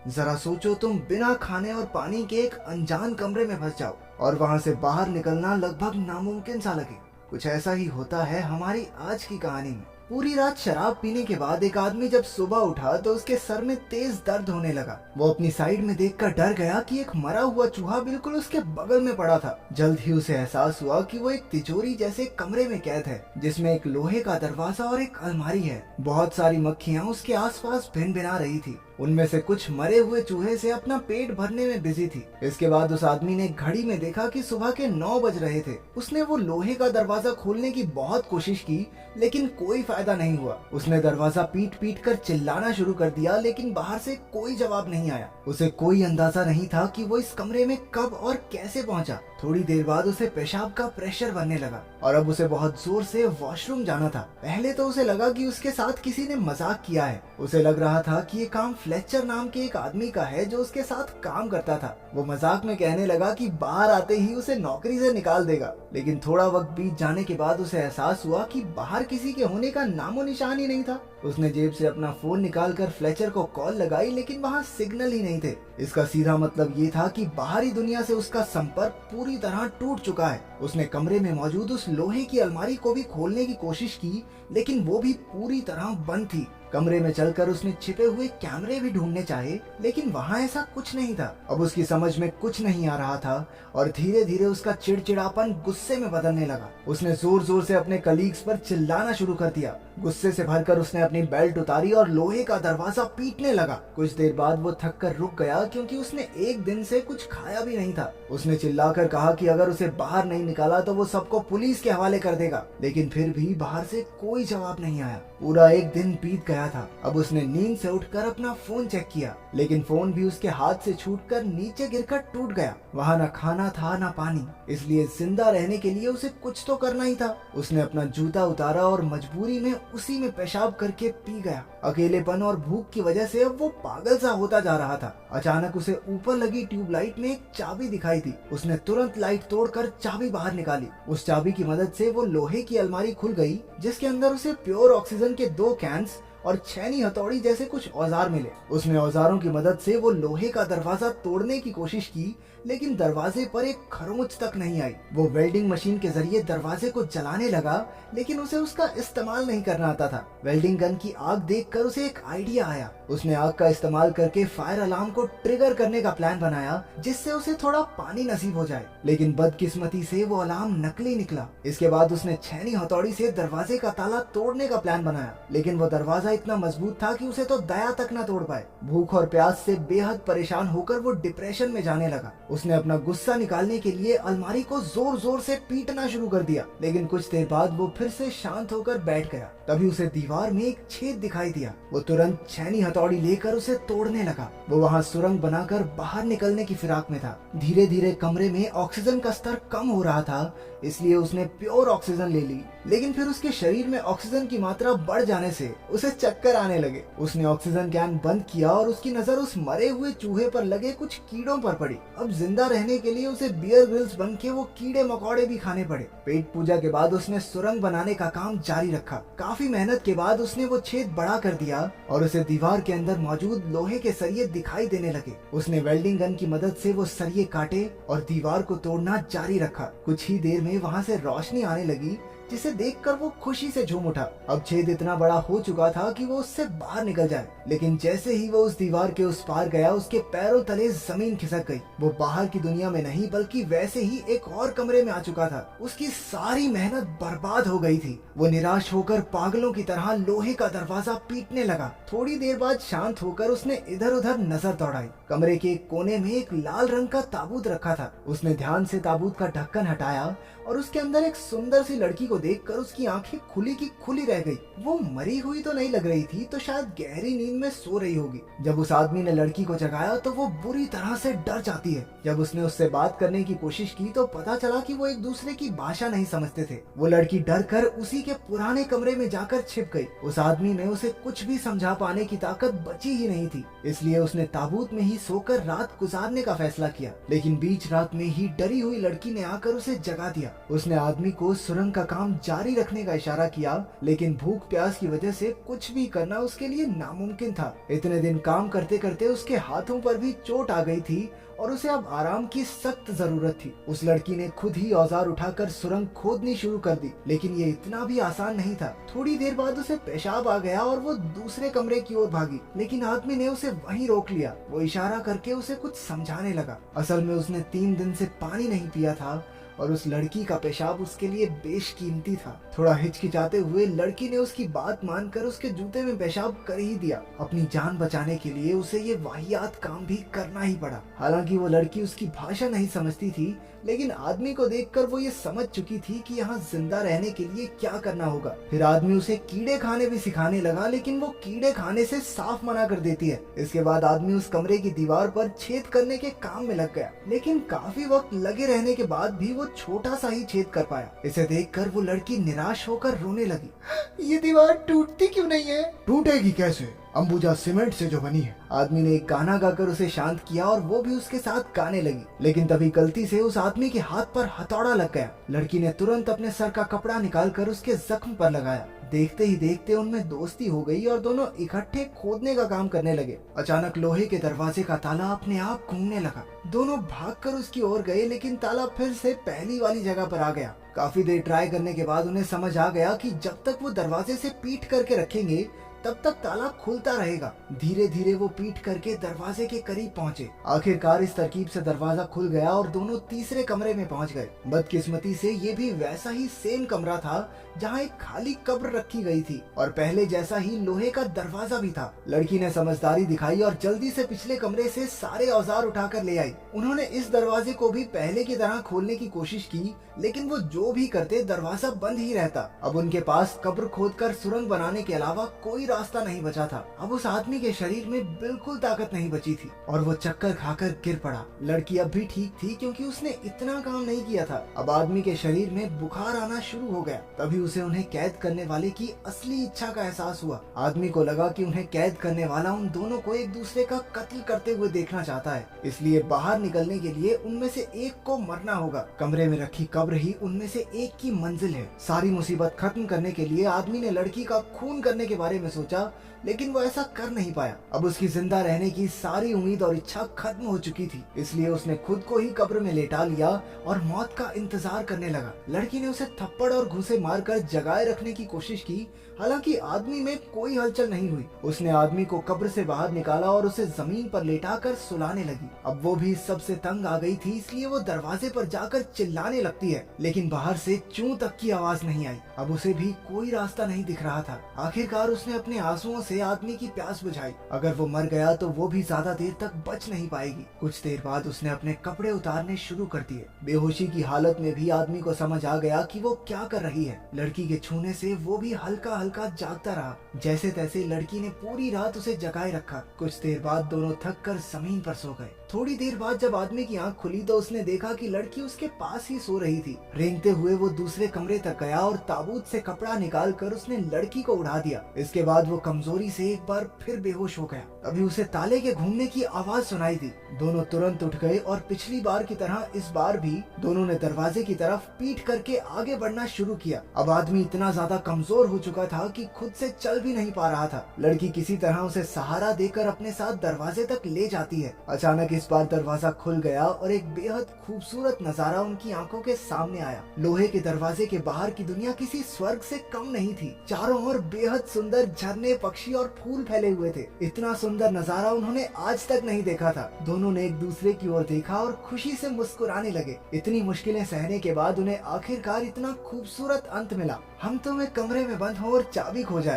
जरा सोचो, तुम बिना खाने और पानी के एक अनजान कमरे में फंस जाओ और वहां से बाहर निकलना लगभग नामुमकिन सा लगे। कुछ ऐसा ही होता है हमारी आज की कहानी में। पूरी रात शराब पीने के बाद एक आदमी जब सुबह उठा तो उसके सर में तेज दर्द होने लगा। वो अपनी साइड में देखकर डर गया कि एक मरा हुआ चूहा बिल्कुल उसके बगल में पड़ा था। जल्द ही उसे एहसास हुआ कि वो एक तिजोरी जैसे कमरे में कैद है, जिसमें एक लोहे का दरवाजा और एक अलमारी है। बहुत सारी मक्खियां उसके आसपास भिनभिना रही थी। उनमें से कुछ मरे हुए चूहे से अपना पेट भरने में बिजी थी। इसके बाद उस आदमी ने घड़ी में देखा कि सुबह के 9 बज रहे थे। उसने वो लोहे का दरवाजा खोलने की बहुत कोशिश की, लेकिन कोई फायदा नहीं हुआ। उसने दरवाजा पीट पीट कर चिल्लाना शुरू कर दिया, लेकिन बाहर से कोई जवाब नहीं आया। उसे कोई अंदाजा नहीं था कि वो इस कमरे में कब और कैसे पहुंचा। थोड़ी देर बाद उसे पेशाब का प्रेशर बनने लगा और अब उसे बहुत जोर से वॉशरूम जाना था। पहले तो उसे लगा कि उसके साथ किसी ने मजाक किया है। उसे लग रहा था कि ये काम फ्लेचर नाम के एक आदमी का है जो उसके साथ काम करता था। वो मजाक में कहने लगा कि बाहर आते ही उसे नौकरी से निकाल देगा। लेकिन थोड़ा वक्त बीत जाने के बाद उसे एहसास हुआ कि बाहर किसी के होने का नामो निशान ही नहीं था। उसने जेब से अपना फोन निकालकर फ्लेचर को कॉल लगाई, लेकिन वहाँ सिग्नल ही नहीं थे। इसका सीधा मतलब ये था कि बाहरी दुनिया से उसका संपर्क पूरी तरह टूट चुका है। उसने कमरे में मौजूद उस लोहे की अलमारी को भी खोलने की कोशिश की, लेकिन वो भी पूरी तरह बंद थी। कमरे में चलकर उसने छिपे हुए कैमरे भी ढूंढने चाहे, लेकिन वहाँ ऐसा कुछ नहीं था। अब उसकी समझ में कुछ नहीं आ रहा था और धीरे धीरे उसका चिड़चिड़ापन गुस्से में बदलने लगा। उसने जोर जोर से अपने कलीग्स पर चिल्लाना शुरू कर दिया। गुस्से से भरकर उसने अपनी बेल्ट उतारी और लोहे का दरवाजा पीटने लगा। कुछ देर बाद वो थक कर रुक गया, क्योंकि उसने एक दिन से कुछ खाया भी नहीं था। उसने चिल्लाकर कहा कि अगर उसे बाहर नहीं निकाला तो वो सबको पुलिस के हवाले कर देगा, लेकिन फिर भी बाहर से कोई जवाब नहीं आया। पूरा एक दिन बीत गया था। अब उसने नींद से उठकर अपना फोन चेक किया, लेकिन फोन भी उसके हाथ से छूटकर नीचे गिरकर टूट गया। वहाँ न खाना था न पानी, इसलिए जिंदा रहने के लिए उसे कुछ तो करना ही था। उसने अपना जूता उतारा और मजबूरी में उसी में पेशाब करके पी गया। अकेलेपन और भूख की वजह से अब वो पागल सा होता जा रहा था। अचानक उसे ऊपर लगी ट्यूबलाइट में एक चाबी दिखाई दी। उसने तुरंत लाइट तोड़कर चाबी बाहर निकाली। उस चाबी की मदद से वो लोहे की अलमारी खुल गई, जिसके अंदर उसे प्योर ऑक्सीजन के 2 कैंस और छेनी हथौड़ी जैसे कुछ औजार मिले। उसने औजारों की मदद से वो लोहे का दरवाजा तोड़ने की कोशिश की, लेकिन दरवाजे पर एक खरोंच तक नहीं आई। वो वेल्डिंग मशीन के जरिए दरवाजे को जलाने लगा, लेकिन उसे उसका इस्तेमाल नहीं करना आता था। वेल्डिंग गन की आग देखकर उसे एक आइडिया आया। उसने आग का इस्तेमाल करके फायर अलार्म को ट्रिगर करने का प्लान बनाया, जिससे उसे थोड़ा पानी नसीब हो जाए। लेकिन बदकिस्मती से वो अलार्म नकली निकला। इसके बाद उसने छेनी हथौड़ी से दरवाजे का ताला तोड़ने का प्लान बनाया, लेकिन वो दरवाजा इतना मजबूत था कि उसे तो दया तक न तोड़ पाए। भूख और प्यास से बेहद परेशान होकर वो डिप्रेशन में जाने लगा। उसने अपना गुस्सा निकालने के लिए अलमारी को जोर जोर से पीटना शुरू कर दिया, लेकिन कुछ देर बाद वो फिर से शांत होकर बैठ गया। तभी उसे दीवार में एक छेद दिखाई दिया। वो तुरंत छेनी हथौड़ी लेकर उसे तोड़ने लगा। वो वहाँ सुरंग बनाकर बाहर निकलने की फिराक में था। धीरे धीरे कमरे में ऑक्सीजन का स्तर कम हो रहा था, इसलिए उसने प्योर ऑक्सीजन ले ली, लेकिन फिर उसके शरीर में ऑक्सीजन की मात्रा बढ़ जाने से उसे चक्कर आने लगे। उसने ऑक्सीजन कैन बंद किया और उसकी नजर उस मरे हुए चूहे पर लगे कुछ कीड़ों पर पड़ी। अब जिंदा रहने के लिए उसे बियर ग्रिल्स बन के वो कीड़े मकोड़े भी खाने पड़े। पेट पूजा के बाद उसने सुरंग बनाने का काम जारी रखा। काफी मेहनत के बाद उसने वो छेद बड़ा कर दिया और उसे दीवार के अंदर मौजूद लोहे के सरिये दिखाई देने लगे। उसने वेल्डिंग गन की मदद से वो सरिये काटे और दीवार को तोड़ना जारी रखा। कुछ ही देर में वहाँ से रोशनी आने लगी, जिसे देखकर वो खुशी से झूम उठा। अब छेद इतना बड़ा हो चुका था कि वो उससे बाहर निकल जाए, लेकिन जैसे ही वो उस दीवार के उस पार गया, उसके पैरों तले जमीन खिसक गई। वो बाहर की दुनिया में नहीं बल्कि वैसे ही एक और कमरे में आ चुका था। उसकी सारी मेहनत बर्बाद हो गई थी। वो निराश होकर पागलों की तरह लोहे का दरवाजा पीटने लगा। थोड़ी देर बाद शांत होकर उसने इधर उधर नजर दौड़ाई। कमरे के एक कोने में एक लाल रंग का ताबूत रखा था। उसने ध्यान से ताबूत का ढक्कन हटाया और उसके अंदर एक सुंदर सी लड़की को देखकर उसकी आंखें खुली की खुली रह गई। वो मरी हुई तो नहीं लग रही थी, तो शायद गहरी नींद में सो रही होगी। जब उस आदमी ने लड़की को जगाया तो वो बुरी तरह से डर जाती है। जब उसने उससे बात करने की कोशिश की तो पता चला कि वो एक दूसरे की भाषा नहीं समझते थे। वो लड़की डर कर उसी के पुराने कमरे में जाकर छिप गई। उस आदमी में उसे कुछ भी समझा पाने की ताकत बची ही नहीं थी, इसलिए उसने ताबूत में ही सोकर रात गुजारने का फैसला किया। लेकिन बीच रात में ही डरी हुई लड़की ने आकर उसे जगा दिया। उसने आदमी को सुरंग का काम काम जारी रखने का इशारा किया, लेकिन भूख प्यास की वजह से कुछ भी करना उसके लिए नामुमकिन था। इतने दिन काम करते करते उसके हाथों पर भी चोट आ गई थी और उसे अब आराम की सख्त जरूरत थी। उस लड़की ने खुद ही औजार उठाकर सुरंग खोदनी शुरू कर दी, लेकिन ये इतना भी आसान नहीं था। थोड़ी देर बाद उसे पेशाब आ गया और वो दूसरे कमरे की ओर भागी, लेकिन आदमी ने उसे वहीं रोक लिया। वो इशारा करके उसे कुछ समझाने लगा। असल में उसने 3 दिन से पानी नहीं पिया था और उस लड़की का पेशाब उसके लिए बेशकीमती था। थोड़ा हिचकिचाते हुए लड़की ने उसकी बात मानकर उसके जूते में पेशाब कर ही दिया। अपनी जान बचाने के लिए उसे ये वाहियात काम भी करना ही पड़ा। हालांकि वो लड़की उसकी भाषा नहीं समझती थी, लेकिन आदमी को देखकर वो ये समझ चुकी थी कि यहाँ जिंदा रहने के लिए क्या करना होगा। फिर आदमी उसे कीड़े खाने भी सिखाने लगा, लेकिन वो कीड़े खाने से साफ मना कर देती है। इसके बाद आदमी उस कमरे की दीवार पर छेद करने के काम में लग गया, लेकिन काफी वक्त लगे रहने के बाद भी वो छोटा सा ही छेद कर पाया। इसे देखकर वो लड़की निराश होकर रोने लगी। ये दीवार टूटती क्यों नहीं है? टूटेगी कैसे, अंबुजा सीमेंट से जो बनी है। आदमी ने एक गाना गाकर उसे शांत किया और वो भी उसके साथ गाने लगी, लेकिन तभी गलती से उस आदमी के हाथ पर हथौड़ा लग गया। लड़की ने तुरंत अपने सर का कपड़ा निकालकर उसके जख्म पर लगाया। देखते ही देखते उनमें दोस्ती हो गई और दोनों इकट्ठे खोदने का काम करने लगे। अचानक लोहे के दरवाजे का ताला अपने आप घूमने लगा। दोनों भागकर उसकी ओर गए, लेकिन ताला फिर से पहली वाली जगह पर आ गया। काफी देर ट्राई करने के बाद उन्हें समझ आ गया कि जब तक वो दरवाजे से पीट करके रखेंगे तब तक ताला खुलता रहेगा। धीरे धीरे वो पीट करके दरवाजे के करीब पहुंचे। आखिरकार इस तरकीब से दरवाजा खुल गया और दोनों तीसरे कमरे में पहुंच गए। बदकिस्मती से ये भी वैसा ही सेम कमरा था जहां एक खाली कब्र रखी गई थी और पहले जैसा ही लोहे का दरवाजा भी था। लड़की ने समझदारी दिखाई और जल्दी से पिछले कमरे से सारे औजार उठाकर ले आई। उन्होंने इस दरवाजे को भी पहले की तरह खोलने की कोशिश की, लेकिन वो जो भी करते दरवाजा बंद ही रहता। अब उनके पास कब्र खोदकर सुरंग बनाने के अलावा कोई रास्ता नहीं बचा था। अब उस आदमी के शरीर में बिल्कुल ताकत नहीं बची थी और वो चक्कर खाकर गिर पड़ा। लड़की अब भी ठीक थी क्योंकि उसने इतना काम नहीं किया था। अब आदमी के शरीर में बुखार आना शुरू हो गया। तभी उसे उन्हें कैद करने वाले की असली इच्छा का एहसास हुआ। आदमी को लगा कि उन्हें कैद करने वाला उन दोनों को एक दूसरे का कत्ल करते हुए देखना चाहता है, इसलिए बाहर निकलने के लिए उनमें से एक को मरना होगा। कमरे में रखी कब्र ही उनमें से एक की मंजिल है। सारी मुसीबत खत्म करने के लिए आदमी ने लड़की का खून करने के बारे में सोचा, लेकिन वो ऐसा कर नहीं पाया। अब उसकी जिंदा रहने की सारी उम्मीद और इच्छा खत्म हो चुकी थी, इसलिए उसने खुद को ही कब्र में लेटा लिया और मौत का इंतजार करने लगा। लड़की ने उसे थप्पड़ और घूंसे मारकर जगाए रखने की कोशिश की, हालांकि आदमी में कोई हलचल नहीं हुई। उसने आदमी को कब्र से बाहर निकाला और उसे जमीन पर लेटाकर सुलाने लगी। अब वो भी सबसे तंग आ गई थी, इसलिए वो दरवाजे पर जाकर चिल्लाने लगती है, लेकिन बाहर से चूं तक की आवाज नहीं आई। अब उसे भी कोई रास्ता नहीं दिख रहा था। आखिरकार उसने अपने आंसुओं से आदमी की प्यास बुझाई। अगर वो मर गया तो वो भी ज्यादा देर तक बच नहीं पाएगी। कुछ देर बाद उसने अपने कपड़े उतारने शुरू कर दिए। बेहोशी की हालत में भी आदमी को समझ आ गया कि वो क्या कर रही है। लड़की के छूने से वो भी हल्का हल्का जागता रहा। जैसे तैसे लड़की ने पूरी रात उसे जगाए रखा। कुछ देर बाद दोनों थक कर जमीन पर सो गए। थोड़ी देर बाद जब आदमी की आंख खुली तो उसने देखा कि लड़की उसके पास ही सो रही थी। रेंगते हुए वो दूसरे कमरे तक गया और ताबूत से कपड़ा निकाल कर उसने लड़की को उड़ा दिया। इसके बाद वो कमजोरी से एक बार फिर बेहोश हो गया। अभी उसे ताले के घूमने की आवाज सुनाई दी। दोनों तुरंत उठ गए और पिछली बार की तरह इस बार भी दोनों ने दरवाजे की तरफ पीठ करके आगे बढ़ना शुरू किया। अब आदमी इतना ज्यादा कमजोर हो चुका था कि खुद से चल भी नहीं पा रहा था। लड़की किसी तरह उसे सहारा देकर अपने साथ दरवाजे तक ले जाती है। अचानक इस बार दरवाजा खुल गया और एक बेहद खूबसूरत नजारा उनकी आंखों के सामने आया। लोहे के दरवाजे के बाहर की दुनिया किसी स्वर्ग से कम नहीं थी। चारों ओर बेहद सुंदर झरने, पक्षी और फूल फैले हुए थे। इतना सुंदर नजारा उन्होंने आज तक नहीं देखा था। दोनों ने एक दूसरे की ओर देखा और खुशी से मुस्कुराने लगे। इतनी मुश्किलें सहने के बाद उन्हें आखिरकार इतना खूबसूरत अंत मिला। हम तो एक कमरे में बंद हो और चाबी खो जाए,